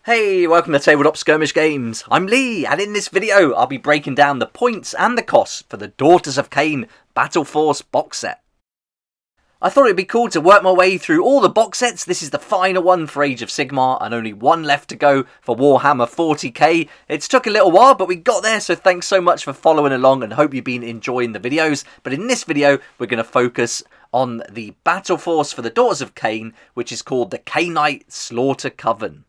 Hey, welcome to Tabletop Skirmish Games. I'm Lee, and in this video I'll be breaking down the points and the costs for the Daughters of Khaine Battle Force box set. I thought it'd be cool to work my way through all the box sets. This is the final one for Age of Sigmar and only one left to go for Warhammer 40k. It's took a little while, but we got there, so thanks so much for following along and hope you've been enjoying the videos. But in this video, we're going to focus on the Battle Force for the Daughters of Khaine, which is called the Khainite Slaughter Coven.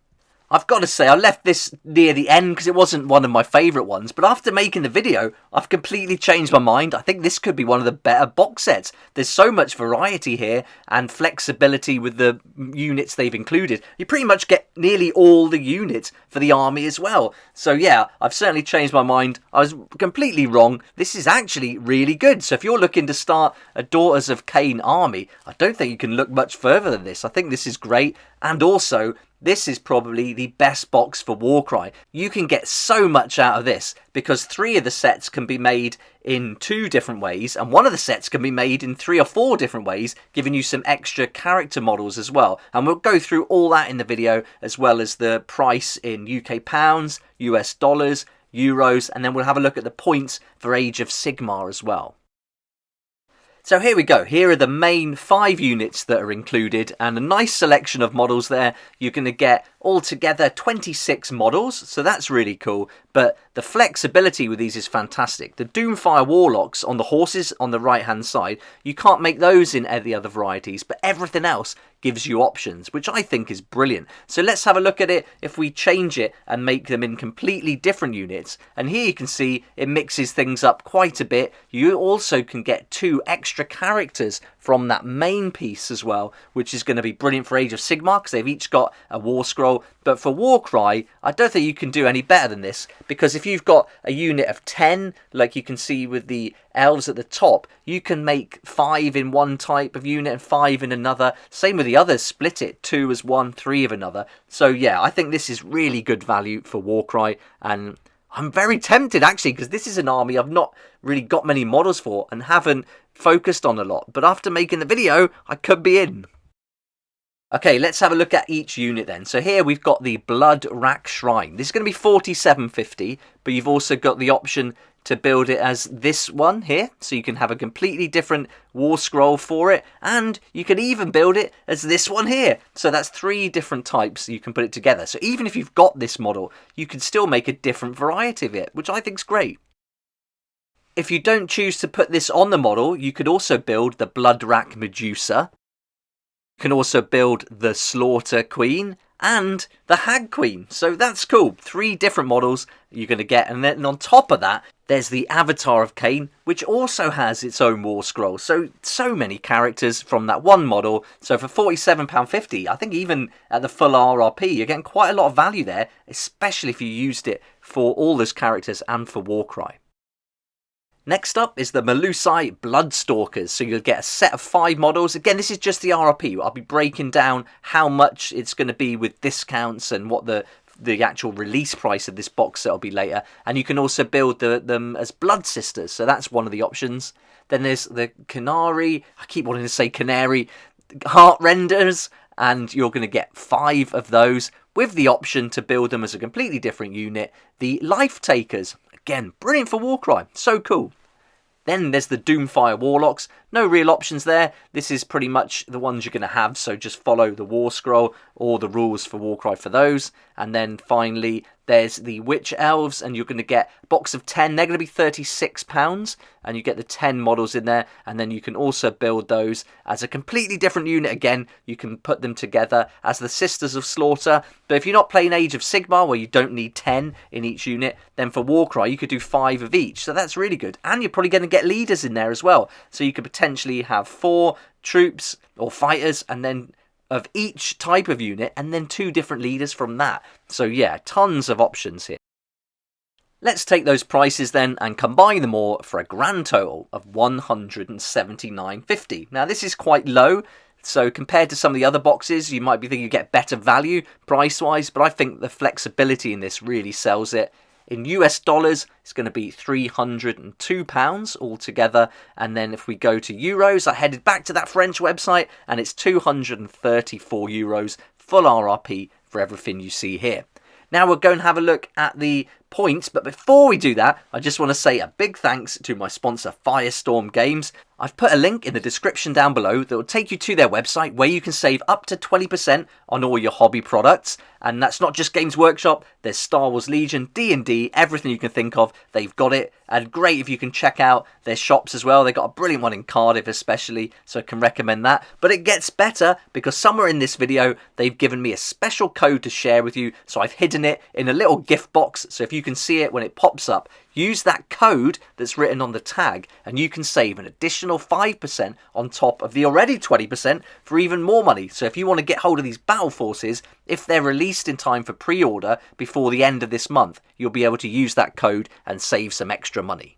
I've got to say, I left this near the end because it wasn't one of my favourite ones, but after making the video, I've completely changed my mind. I think this could be one of the better box sets. There's so much variety here and flexibility with the units they've included. You pretty much get nearly all the units for the army as well. So yeah, I've certainly changed my mind. I was completely wrong. This is actually really good. So if you're looking to start a Daughters of Khaine army, I don't think you can look much further than this. I think this is great, and also this is probably the best box for Warcry. You can get so much out of this because 3 of the sets can be made in 2 different ways, and 1 of the sets can be made in 3 or 4 different ways, giving you some extra character models as well. And we'll go through all that in the video, as well as the price in UK pounds, US dollars, euros, and then we'll have a look at the points for Age of Sigmar as well. So here we go. Here are the main 5 units that are included and a nice selection of models there. You're going to get altogether 26 models, so that's really cool. But the flexibility with these is fantastic. The Doomfire Warlocks on the horses on the right hand side, you can't make those in any other varieties, but everything else gives you options, which I think is brilliant. So let's have a look at it if we change it and make them in completely different units. And here you can see it mixes things up quite a bit. You also can get 2 extra characters from that main piece as well, which is going to be brilliant for Age of Sigmar because they've each got a war scroll. But for Warcry, I don't think you can do any better than this, because if you've got a unit of 10, like you can see with the elves at the top, you can make 5 in one type of unit and 5 in another. Same with the others, split it, 2 as one, 3 of another. So yeah, I think this is really good value for Warcry, and I'm very tempted actually, because this is an army I've not really got many models for and haven't focused on a lot. But after making the video, I could be in. Okay, let's have a look at each unit then. So here we've got the Blood Rack Shrine. This is going to be 4750, but you've also got the option to build it as this one here. So you can have a completely different war scroll for it, and you can even build it as this one here. So that's 3 different types you can put it together. So even if you've got this model, you can still make a different variety of it, which I think is great. If you don't choose to put this on the model, you could also build the Blood Rack Medusa. You can also build the Slaughter Queen and the Hag Queen. So that's cool. 3 different models you're going to get. And then on top of that, there's the Avatar of Khaine, which also has its own war scroll. So many characters from that one model. So for £47.50, I think even at the full RRP, you're getting quite a lot of value there, especially if you used it for all those characters and for Warcry. Next up is the Melusai Bloodstalkers. So you'll get a set of 5 models. Again, this is just the RRP. I'll be breaking down how much it's going to be with discounts and what the actual release price of this box set will be later. And you can also build them as Blood Sisters. So that's one of the options. Then there's the Canary. I keep wanting to say Canary. Heart Renders. And you're going to get 5 of those with the option to build them as a completely different unit. The Life Takers. Again, brilliant for Warcry. So cool. Then there's the Doomfire Warlocks. No real options there. This is pretty much the ones you're going to have, so just follow the War Scroll or the rules for Warcry for those. And then finally, there's the Witch Elves, and you're going to get a box of 10. They're going to be £36, and you get the 10 models in there. And then you can also build those as a completely different unit again. You can put them together as the Sisters of Slaughter. But if you're not playing Age of Sigmar, where you don't need 10 in each unit, then for Warcry, you could do 5 of each. So that's really good. And you're probably going to get leaders in there as well. So you could potentially have 4 troops or fighters, and then of each type of unit, and then 2 different leaders from that. So yeah, tons of options here. Let's take those prices then and combine them all for a grand total of £179.50. Now this is quite low, so compared to some of the other boxes, you might be thinking you get better value price-wise, but I think the flexibility in this really sells it. In US dollars, it's going to be £302 altogether. And then if we go to euros, I headed back to that French website and it's €234, full RRP for everything you see here. Now we're going to have a look at the points, but before we do that, I just want to say a big thanks to my sponsor Firestorm Games. I've put a link in the description down below that will take you to their website where you can save up to 20% on all your hobby products. And that's not just Games Workshop, there's Star Wars Legion, D&D, everything you can think of, they've got it. And great if you can check out their shops as well. They've got a brilliant one in Cardiff especially, so I can recommend that. But it gets better because somewhere in this video, they've given me a special code to share with you. So I've hidden it in a little gift box. So if you can see it when it pops up, use that code that's written on the tag and you can save an additional 5% on top of the already 20% for even more money. So if you want to get hold of these battle forces, if they're released in time for pre-order before the end of this month, you'll be able to use that code and save some extra money.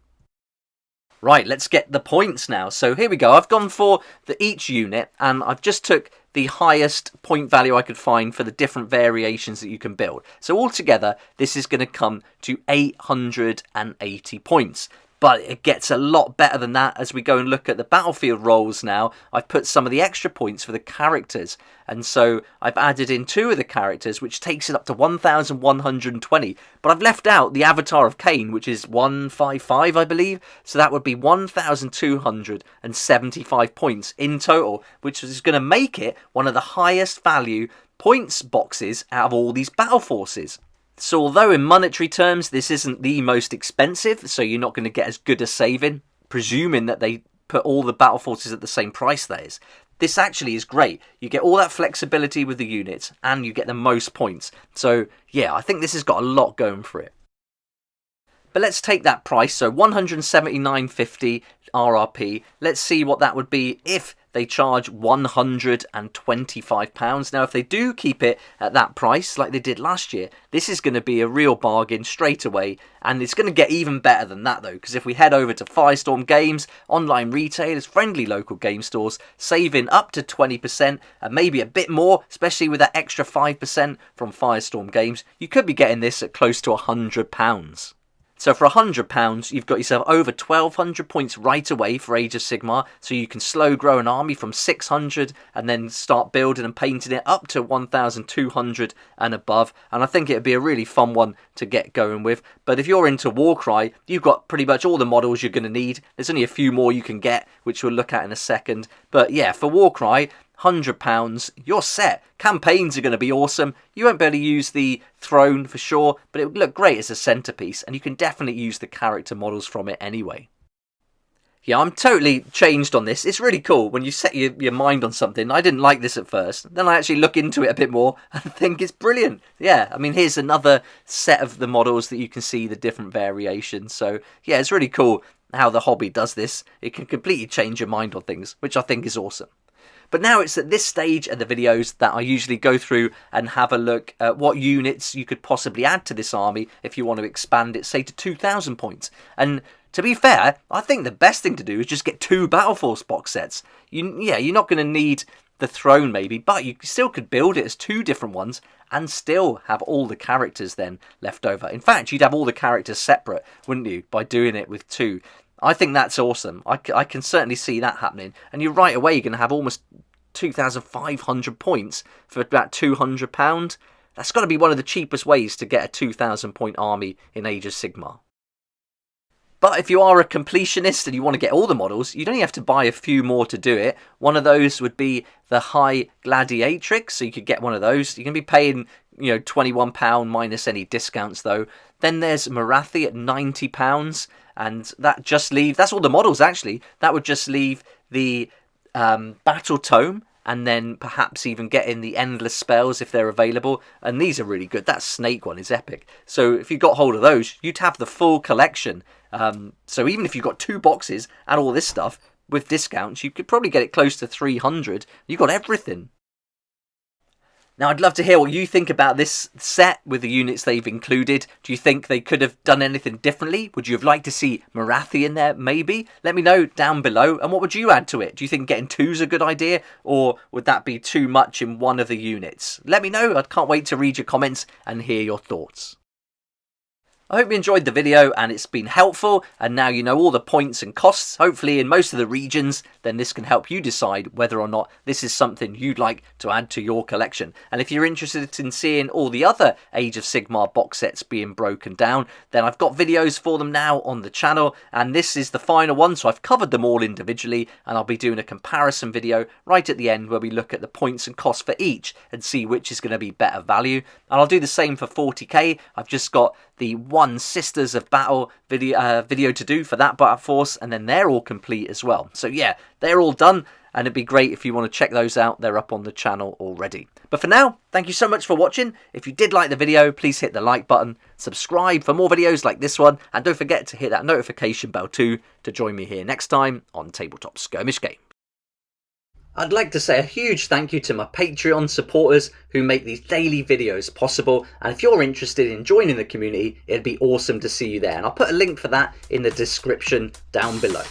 Right, let's get the points now. So here we go. I've gone for each unit and I've just took the highest point value I could find for the different variations that you can build. So altogether, this is going to come to 880 points. But it gets a lot better than that as we go and look at the battlefield roles now. I've put some of the extra points for the characters. And so I've added in 2 of the characters, which takes it up to 1,120. But I've left out the avatar of Khaine, which is 155, I believe. So that would be 1,275 points in total, which is going to make it one of the highest value points boxes out of all these battle forces. So although in monetary terms this isn't the most expensive, so you're not going to get as good a saving, presuming that they put all the battle forces at the same price, that is, this actually is great. You get all that flexibility with the units and you get the most points. So yeah, I think this has got a lot going for it. But let's take that price, so 179.50 RRP. Let's see what that would be if they charge £125. Now, if they do keep it at that price, like they did last year, this is going to be a real bargain straight away. And it's going to get even better than that, though, because if we head over to Firestorm Games, online retailers, friendly local game stores, saving up to 20% and maybe a bit more, especially with that extra 5% from Firestorm Games, you could be getting this at close to £100. So for £100, you've got yourself over 1,200 points right away for Age of Sigmar, so you can slow grow an army from 600 and then start building and painting it up to 1,200 and above. And I think it'd be a really fun one to get going with. But if you're into Warcry, you've got pretty much all the models you're going to need. There's only a few more you can get, which we'll look at in a second. But yeah, for Warcry, £100, you're set. Campaigns are going to be awesome. You won't be able to use the throne for sure, but it would look great as a centerpiece, and you can definitely use the character models from it anyway. Yeah, I'm totally changed on this. It's really cool when you set your mind on something. I didn't like this at first. Then I actually look into it a bit more and think it's brilliant. Yeah, I mean, here's another set of the models that you can see the different variations. So yeah, it's really cool how the hobby does this. It can completely change your mind on things, which I think is awesome. But now it's at this stage of the videos that I usually go through and have a look at what units you could possibly add to this army if you want to expand it, say, to 2,000 points. And to be fair, I think the best thing to do is just get 2 Battle Force box sets. You're not going to need the throne maybe, but you still could build it as 2 different ones and still have all the characters then left over. In fact, you'd have all the characters separate, wouldn't you, by doing it with 2. I think that's awesome. I can certainly see that happening. And you're right away, you're going to have almost 2,500 points for about £200. That's got to be one of the cheapest ways to get a 2,000 point army in Age of Sigmar. But if you are a completionist and you want to get all the models, you'd only have to buy a few more to do it. One of those would be the High Gladiatrix, so you could get one of those. You're going to be paying, £21 minus any discounts though. Then there's Morathi at £90, and that just leaves, that's all the models actually, that would just leave the Battle Tome, and then perhaps even get in the Endless Spells if they're available, and these are really good. That Snake one is epic. So if you got hold of those, you'd have the full collection. So even if you've got 2 boxes and all this stuff, with discounts, you could probably get it close to 300. You've got everything. Now, I'd love to hear what you think about this set with the units they've included. Do you think they could have done anything differently? Would you have liked to see Morathi in there, maybe? Let me know down below. And what would you add to it? Do you think getting 2 is a good idea? Or would that be too much in one of the units? Let me know. I can't wait to read your comments and hear your thoughts. I hope you enjoyed the video and it's been helpful, and now you know all the points and costs, hopefully in most of the regions. Then this can help you decide whether or not this is something you'd like to add to your collection. And if you're interested in seeing all the other Age of Sigmar box sets being broken down, then I've got videos for them now on the channel, and this is the final one, so I've covered them all individually, and I'll be doing a comparison video right at the end where we look at the points and costs for each and see which is going to be better value. And I'll do the same for 40k. I've just got the one Sisters of Battle video to do for that battle force, and then they're all complete as well. So yeah, they're all done, and it'd be great if you want to check those out. They're up on the channel already. But for now, thank you so much for watching. If you did like the video, please hit the like button, subscribe for more videos like this one, and don't forget to hit that notification bell too to join me here next time on Tabletop Skirmish Games. I'd like to say a huge thank you to my Patreon supporters who make these daily videos possible, and if you're interested in joining the community, it'd be awesome to see you there, and I'll put a link for that in the description down below.